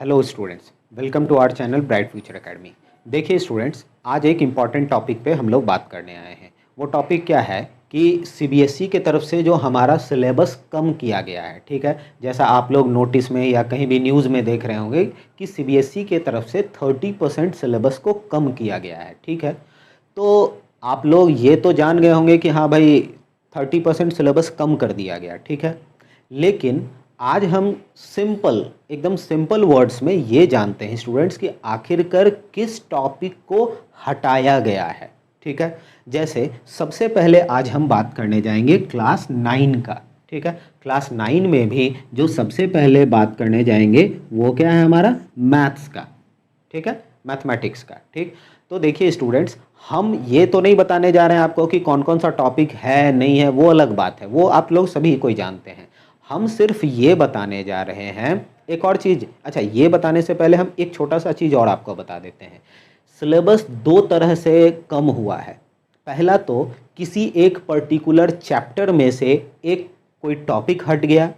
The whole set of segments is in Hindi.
Hello students, welcome to our channel bright future academy. देखिए स्टूडेंट्स, आज एक इम्पॉर्टेंट टॉपिक पे हम लोग बात करने आए हैं। वो टॉपिक क्या है कि सीबीएसई के तरफ से जो हमारा सिलेबस कम किया गया है, ठीक है। जैसा आप लोग नोटिस में या कहीं भी न्यूज़ में देख रहे होंगे कि सीबीएसई के तरफ से 30% सिलेबस को कम किया गया है, ठीक है। तो आप लोग ये तो जान गए होंगे कि हाँ भाई 30% सिलेबस कम कर दिया गया, ठीक है। लेकिन आज हम एकदम सिंपल वर्ड्स में ये जानते हैं स्टूडेंट्स कि आखिरकार किस टॉपिक को हटाया गया है, ठीक है। जैसे सबसे पहले आज हम बात करने जाएंगे क्लास 9 का, ठीक है। क्लास 9 में भी जो सबसे पहले बात करने जाएंगे वो क्या है, हमारा मैथ्स का, ठीक है, मैथमेटिक्स का, ठीक। तो देखिए स्टूडेंट्स, हम ये तो नहीं बताने जा रहे हैं आपको कि कौन कौन सा टॉपिक है नहीं है, वो अलग बात है, वो आप लोग सभी कोई जानते हैं। हम सिर्फ ये बताने जा रहे हैं एक और चीज़। अच्छा, ये बताने से पहले हम एक छोटा सा चीज़ और आपको बता देते हैं। सिलेबस दो तरह से कम हुआ है। पहला तो किसी एक पर्टिकुलर चैप्टर में से एक कोई टॉपिक हट गया,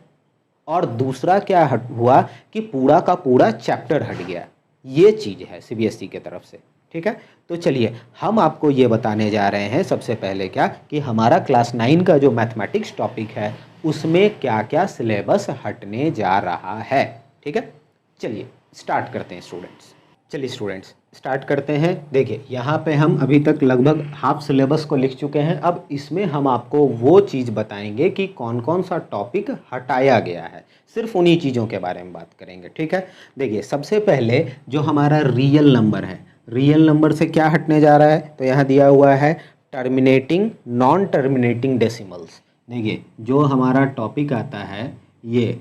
और दूसरा क्या हट हुआ कि पूरा का पूरा चैप्टर हट गया। ये चीज़ है सीबीएसई के तरफ से, ठीक है। तो चलिए हम आपको ये बताने जा रहे हैं सबसे पहले क्या कि हमारा क्लास 9 का जो मैथमेटिक्स टॉपिक है उसमें क्या क्या सिलेबस हटने जा रहा है, ठीक है। चलिए स्टार्ट करते हैं स्टूडेंट्स। चलिए स्टूडेंट्स स्टार्ट करते हैं। देखिए यहाँ पे हम अभी तक लगभग हाफ सिलेबस को लिख चुके हैं। अब इसमें हम आपको वो चीज़ बताएंगे कि कौन कौन सा टॉपिक हटाया गया है, सिर्फ उन्हीं चीज़ों के बारे में बात करेंगे, ठीक है। देखिए सबसे पहले जो हमारा रियल नंबर है, रियल नंबर से क्या हटने जा रहा है, तो यहाँ दिया हुआ है टर्मिनेटिंग नॉन टर्मिनेटिंग डेसिमल्स। देखिए जो हमारा टॉपिक आता है ये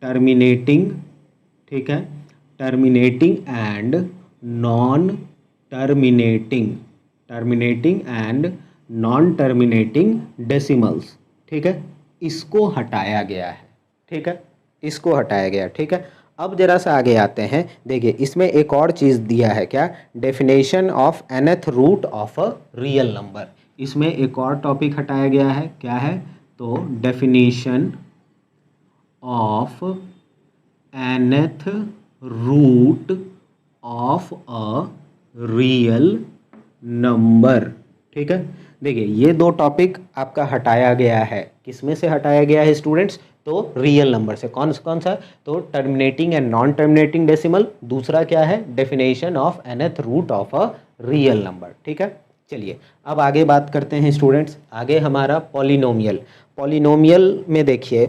टर्मिनेटिंग, ठीक है, terminating and non terminating and non terminating decimals, ठीक है, इसको हटाया गया है, ठीक है, इसको हटाया गया, ठीक है। अब जरा सा आगे आते हैं। देखिए इसमें एक और चीज़ दिया है क्या, definition of nth root of a real number. इसमें एक और टॉपिक हटाया गया है, क्या है, तो definition of nth root of a real number, ठीक है। देखिए ये दो टॉपिक आपका हटाया गया है। किस में से हटाया गया है स्टूडेंट्स, तो रियल नंबर से। कौन कौन सा, तो terminating and non terminating decimal, दूसरा क्या है, definition of nth root of a real number, ठीक है। चलिए अब आगे बात करते हैं स्टूडेंट्स। आगे हमारा पॉलिनोमियल। पॉलिनोमियल में देखिए,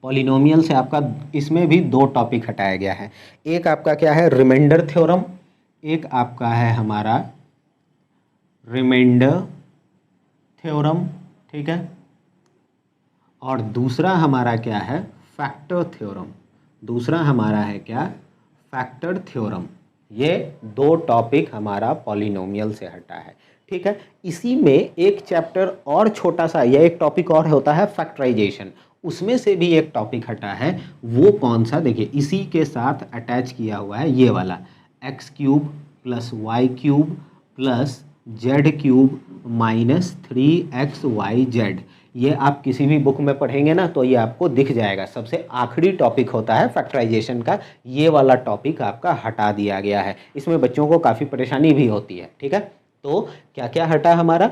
पॉलिनोमियल से आपका इसमें भी दो टॉपिक हटाया गया है। एक आपका क्या है, रिमाइंडर थ्योरम, एक आपका है हमारा रिमाइंडर थ्योरम, ठीक है, और दूसरा हमारा क्या है, फैक्टर थ्योरम। दूसरा हमारा है क्या, फैक्टर थ्योरम। ये दो टॉपिक हमारा पॉलिनोमियल से हटा है, ठीक है। इसी में एक चैप्टर और छोटा सा या एक टॉपिक और होता है फैक्टराइजेशन, उसमें से भी एक टॉपिक हटा है। वो कौन सा, देखिए इसी के साथ अटैच किया हुआ है ये वाला, x cube plus y cube plus z cube minus 3xyz। ये आप किसी भी बुक में पढ़ेंगे ना तो ये आपको दिख जाएगा। सबसे आखिरी टॉपिक होता है फैक्टराइजेशन का, ये वाला टॉपिक आपका हटा दिया गया है। इसमें बच्चों को काफ़ी परेशानी भी होती है, ठीक है। तो क्या क्या हटा हमारा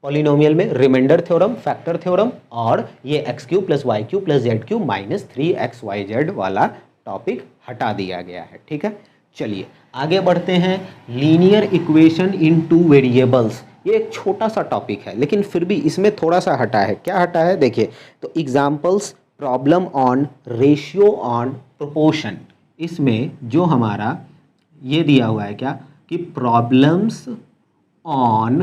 पॉलिनोमियल में, रिमाइंडर थ्योरम, फैक्टर थ्योरम, और ये x cube plus y cube plus z cube minus 3xyz वाला टॉपिक हटा दिया गया है, ठीक है। चलिए आगे बढ़ते हैं। Linear equation in two variables, ये एक छोटा सा टॉपिक है लेकिन फिर भी इसमें थोड़ा सा हटा है। क्या हटा है, देखिए, तो examples, problem on ratio on proportion. इसमें जो हमारा ये दिया हुआ है क्या कि problems on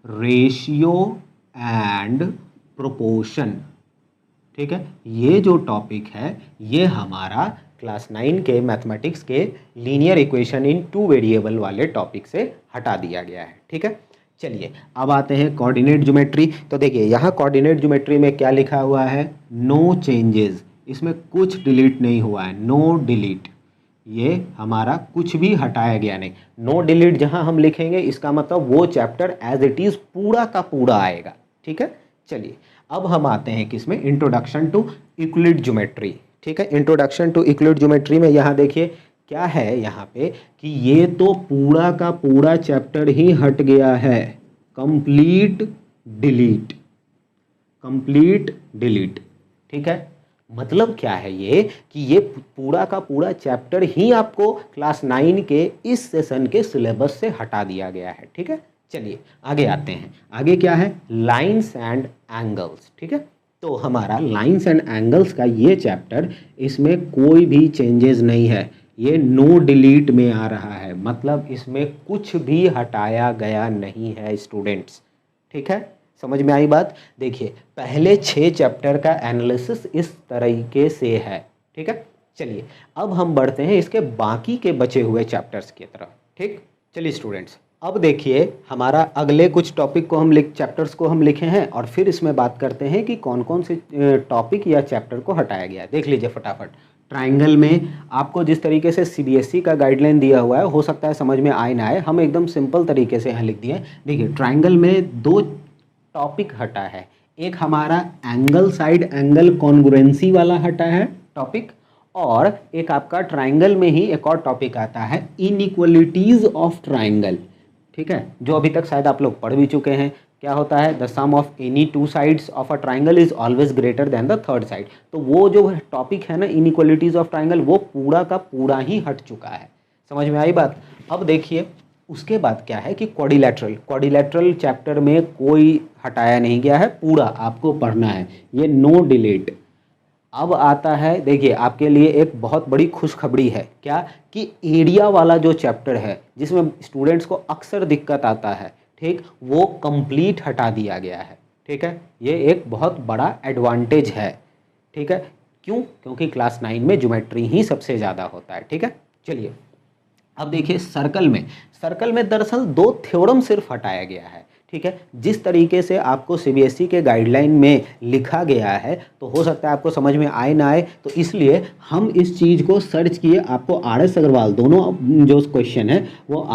ratio and proportion, ठीक है। ये जो टॉपिक है ये हमारा क्लास 9 के मैथमेटिक्स के linear equation in two variable वाले टॉपिक से हटा दिया गया है, ठीक है। चलिए अब आते हैं कोऑर्डिनेट ज्योमेट्री। तो देखिए यहाँ कोऑर्डिनेट ज्योमेट्री में क्या लिखा हुआ है, नो चेंजेस। इसमें कुछ डिलीट नहीं हुआ है, नो डिलीट। ये हमारा कुछ भी हटाया गया नहीं। नो डिलीट जहाँ हम लिखेंगे इसका मतलब वो चैप्टर एज इट इज़ पूरा का पूरा आएगा, ठीक है। चलिए अब हम आते हैं किसमें, इंट्रोडक्शन टू यूक्लिड ज्योमेट्री, ठीक है। इंट्रोडक्शन टू यूक्लिड ज्योमेट्री में यहाँ देखिए क्या है यहाँ पे कि ये तो पूरा का पूरा चैप्टर ही हट गया है। कंप्लीट डिलीट, कंप्लीट डिलीट, ठीक है। मतलब क्या है ये कि ये पूरा का पूरा चैप्टर ही आपको क्लास 9 के इस सेशन के सिलेबस से हटा दिया गया है, ठीक है। चलिए आगे आते हैं। आगे क्या है, लाइंस एंड एंगल्स, ठीक है। तो हमारा लाइंस एंड एंगल्स का ये चैप्टर, इसमें कोई भी चेंजेस नहीं है, ये नो डिलीट में आ रहा है, मतलब इसमें कुछ भी हटाया गया नहीं है स्टूडेंट्स, ठीक है। समझ में आई बात। देखिए पहले 6 चैप्टर का एनालिसिस इस तरीके से है, ठीक है। चलिए अब हम बढ़ते हैं इसके बाकी के बचे हुए चैप्टर्स की तरफ, ठीक। चलिए स्टूडेंट्स, अब देखिए हमारा अगले कुछ टॉपिक को हम चैप्टर्स को हम लिखे हैं और फिर इसमें बात करते हैं कि कौन कौन से टॉपिक या चैप्टर को हटाया गया है। देख लीजिए फटाफट। ट्राइंगल में आपको जिस तरीके से सीबीएसई का गाइडलाइन दिया हुआ है, हो सकता है समझ में आए ना आए, हम एकदम सिंपल तरीके से यहाँ लिख दिए। देखिए ट्राइंगल में 2 टॉपिक हटा है। एक हमारा एंगल साइड एंगल कॉन्ग्रुएंसी वाला हटा है टॉपिक, और एक आपका ट्राइंगल में ही एक और टॉपिक आता है इनइक्वलिटीज ऑफ ट्राइंगल, ठीक है, जो अभी तक शायद आप लोग पढ़ भी चुके हैं। क्या होता है, the sum of any 2 sides of a triangle is always greater than the third side. तो वो जो टॉपिक है ना इनइक्वलिटीज ऑफ ट्राइंगल, वो पूरा का पूरा ही हट चुका है। समझ में आई बात। अब देखिए उसके बाद क्या है कि क्वाड्रिलेटरल, क्वाड्रिलेटरल चैप्टर में कोई हटाया नहीं गया है, पूरा आपको पढ़ना है, ये नो डिलीट। अब आता है, देखिए आपके लिए एक बहुत बड़ी खुशखबरी है, क्या कि एरिया वाला जो चैप्टर है जिसमें स्टूडेंट्स को अक्सर दिक्कत आता है, ठीक, वो कंप्लीट हटा दिया गया है, ठीक है। ये एक बहुत बड़ा एडवांटेज है, ठीक है। क्यों? क्योंकि क्लास 9 में ज्योमेट्री ही सबसे ज़्यादा होता है, ठीक है। चलिए अब देखिए सर्कल में, सर्कल में दरअसल 2 थ्योरम सिर्फ हटाया गया है, ठीक है। जिस तरीके से आपको सीबीएसई के गाइडलाइन में लिखा गया है, तो हो सकता है आपको समझ में आए ना आए, तो इसलिए हम इस चीज़ को सर्च किए। आपको आर एस अग्रवाल, दोनों जो क्वेश्चन है वो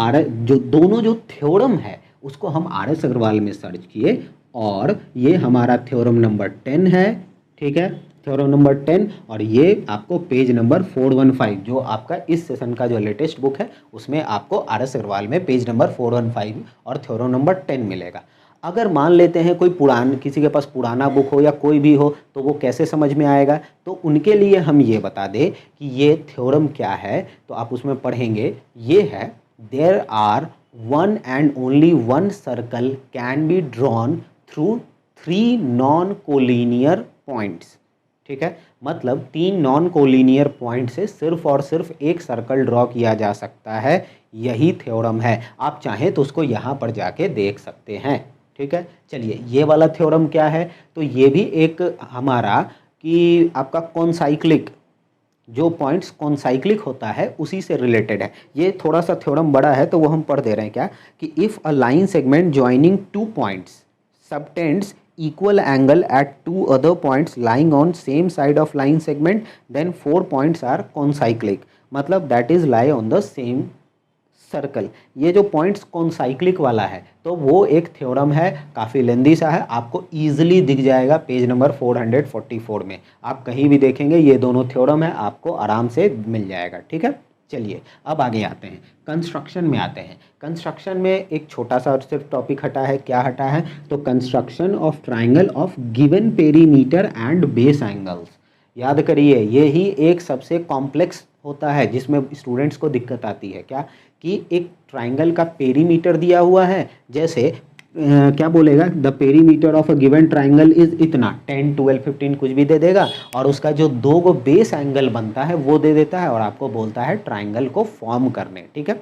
दोनों जो थ्योरम है उसको हम आर एस अग्रवाल में सर्च किए, और ये हमारा थ्योरम नंबर 10 है, ठीक है, थ्योरम नंबर 10। और ये आपको पेज नंबर 415, जो आपका इस सेशन का जो लेटेस्ट बुक है उसमें आपको आर एस अग्रवाल में पेज नंबर 415 और थ्योरम नंबर 10 मिलेगा। अगर मान लेते हैं कोई किसी के पास पुराना बुक हो या कोई भी हो, तो वो कैसे समझ में आएगा, तो उनके लिए हम ये बता दें कि ये थ्योरम क्या है। तो आप उसमें पढ़ेंगे, ये है, there are one and only one circle can be drawn through 3 non collinear points, ठीक है। मतलब 3 नॉन कोलिनियर पॉइंट से सिर्फ और सिर्फ एक सर्कल ड्रॉ किया जा सकता है, यही थ्योरम है। आप चाहें तो उसको यहाँ पर जाके देख सकते हैं, ठीक है। चलिए ये वाला थ्योरम क्या है, तो ये भी एक हमारा कि आपका कॉन्साइक्लिक, जो पॉइंट्स कॉन्साइक्लिक होता है उसी से रिलेटेड है। ये थोड़ा सा थ्योरम बड़ा है तो वो हम पढ़ दे रहे हैं, क्या कि if a line segment joining 2 points subtends equal angle at 2 other points lying on same side of line segment, then 4 points are concyclic, मतलब that is lie on the same circle. ये जो पॉइंट्स कॉन्साइक्लिक वाला है तो वो एक थ्योरम है, काफ़ी लेंदी सा है, आपको ईजिली दिख जाएगा पेज नंबर 444 में। आप कहीं भी देखेंगे ये दोनों थ्योरम है, आपको आराम से मिल जाएगा, ठीक है। चलिए अब आगे आते हैं, कंस्ट्रक्शन में आते हैं। कंस्ट्रक्शन में एक छोटा सा सिर्फ टॉपिक हटा है, क्या हटा है, तो construction of triangle of given perimeter and base angles. याद करिए ये ही एक सबसे कॉम्प्लेक्स होता है जिसमें स्टूडेंट्स को दिक्कत आती है, क्या कि एक ट्राइंगल का पेरीमीटर दिया हुआ है, जैसे क्या बोलेगा, the perimeter of a given triangle is इतना 10, 12, 15 कुछ भी दे देगा, और उसका जो 2 गो बेस एंगल बनता है वो दे देता है, और आपको बोलता है ट्राइंगल को फॉर्म करने, ठीक है,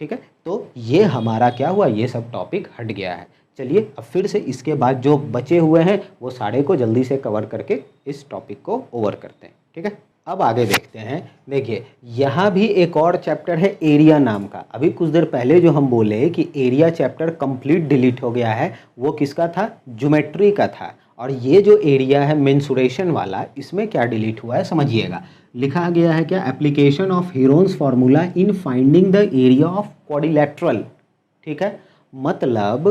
ठीक है। तो ये हमारा क्या हुआ, ये सब टॉपिक हट गया है। चलिए अब फिर से इसके बाद जो बचे हुए हैं वो सारे को जल्दी से कवर करके इस टॉपिक को ओवर करते हैं, ठीक है। अब आगे देखते हैं। देखिए यहाँ भी एक और चैप्टर है एरिया नाम का। अभी कुछ देर पहले जो हम बोले कि एरिया चैप्टर कंप्लीट डिलीट हो गया है, वो किसका था, ज्योमेट्री का था। और ये जो एरिया है मेंसुरेशन वाला, इसमें क्या डिलीट हुआ है समझिएगा। लिखा गया है क्या, application of Heron's formula in finding the area of quadrilateral, ठीक है। मतलब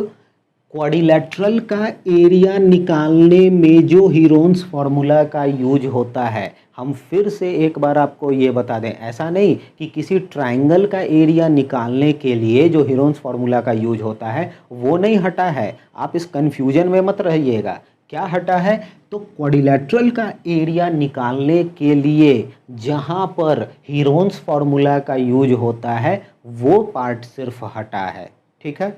क्वाड्रिलेटरल का एरिया निकालने में जो हीरोन्स फार्मूला का यूज होता है, हम फिर से एक बार आपको ये बता दें, ऐसा नहीं कि किसी ट्रायंगल का एरिया निकालने के लिए जो हीरोन्स फार्मूला का यूज होता है वो नहीं हटा है। आप इस कन्फ्यूजन में मत रहिएगा। क्या हटा है? तो क्वाड्रिलेटरल का एरिया निकालने के लिए जहाँ पर हीरोन्स फार्मूला का यूज होता है वो पार्ट सिर्फ हटा है। ठीक है,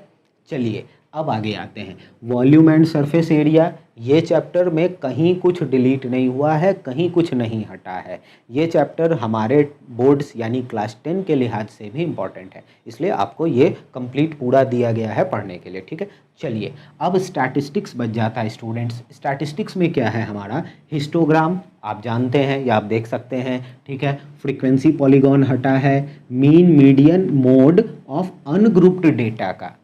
चलिए अब आगे आते हैं। वॉल्यूम एंड सरफेस एरिया, ये चैप्टर में कहीं कुछ डिलीट नहीं हुआ है, कहीं कुछ नहीं हटा है। ये चैप्टर हमारे बोर्ड्स यानी क्लास 10 के लिहाज से भी इम्पॉर्टेंट है, इसलिए आपको ये कंप्लीट पूरा दिया गया है पढ़ने के लिए। ठीक है, चलिए अब स्टैटिस्टिक्स बच जाता है स्टूडेंट्स। स्टैटिस्टिक्स में क्या है हमारा? हिस्टोग्राम आप जानते हैं या आप देख सकते हैं। ठीक है, फ्रीक्वेंसी पॉलीगॉन हटा है, mean median mode of ungrouped data का,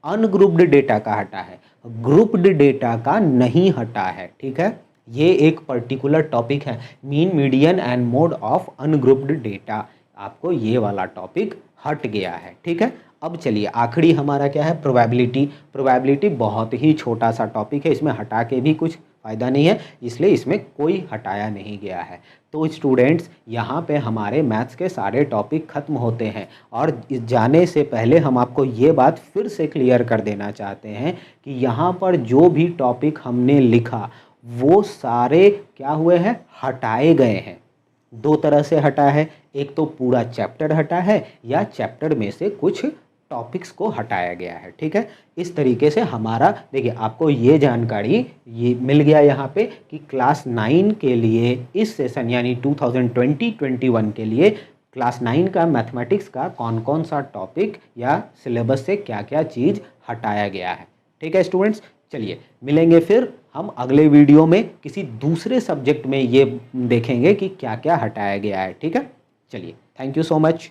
अनग्रुप्ड डेटा का हटा है, ग्रुप्ड डेटा का नहीं हटा है। ठीक है, ये एक पर्टिकुलर टॉपिक है, mean median and mode of ungrouped data, आपको ये वाला टॉपिक हट गया है। ठीक है, अब चलिए आखिरी हमारा क्या है? प्रोबेबिलिटी। प्रोबेबिलिटी बहुत ही छोटा सा टॉपिक है, इसमें हटा के भी कुछ फ़ायदा नहीं है, इसलिए इसमें कोई हटाया नहीं गया है। तो स्टूडेंट्स यहाँ पे हमारे मैथ्स के सारे टॉपिक ख़त्म होते हैं, और जाने से पहले हम आपको ये बात फिर से क्लियर कर देना चाहते हैं कि यहाँ पर जो भी टॉपिक हमने लिखा वो सारे क्या हुए हैं? हटाए गए हैं। दो तरह से हटा है, एक तो पूरा चैप्टर हटा है या चैप्टर में से कुछ टॉपिक्स को हटाया गया है। ठीक है, इस तरीके से हमारा देखिए आपको ये जानकारी ये मिल गया यहाँ पे कि क्लास 9 के लिए इस सेशन यानी 2020-21 के लिए क्लास 9 का मैथमेटिक्स का कौन कौन सा टॉपिक या सिलेबस से क्या क्या चीज़ हटाया गया है। ठीक है स्टूडेंट्स, चलिए मिलेंगे फिर हम अगले वीडियो में किसी दूसरे सब्जेक्ट में ये देखेंगे कि क्या क्या हटाया गया है। ठीक है, चलिए थैंक यू सो मच।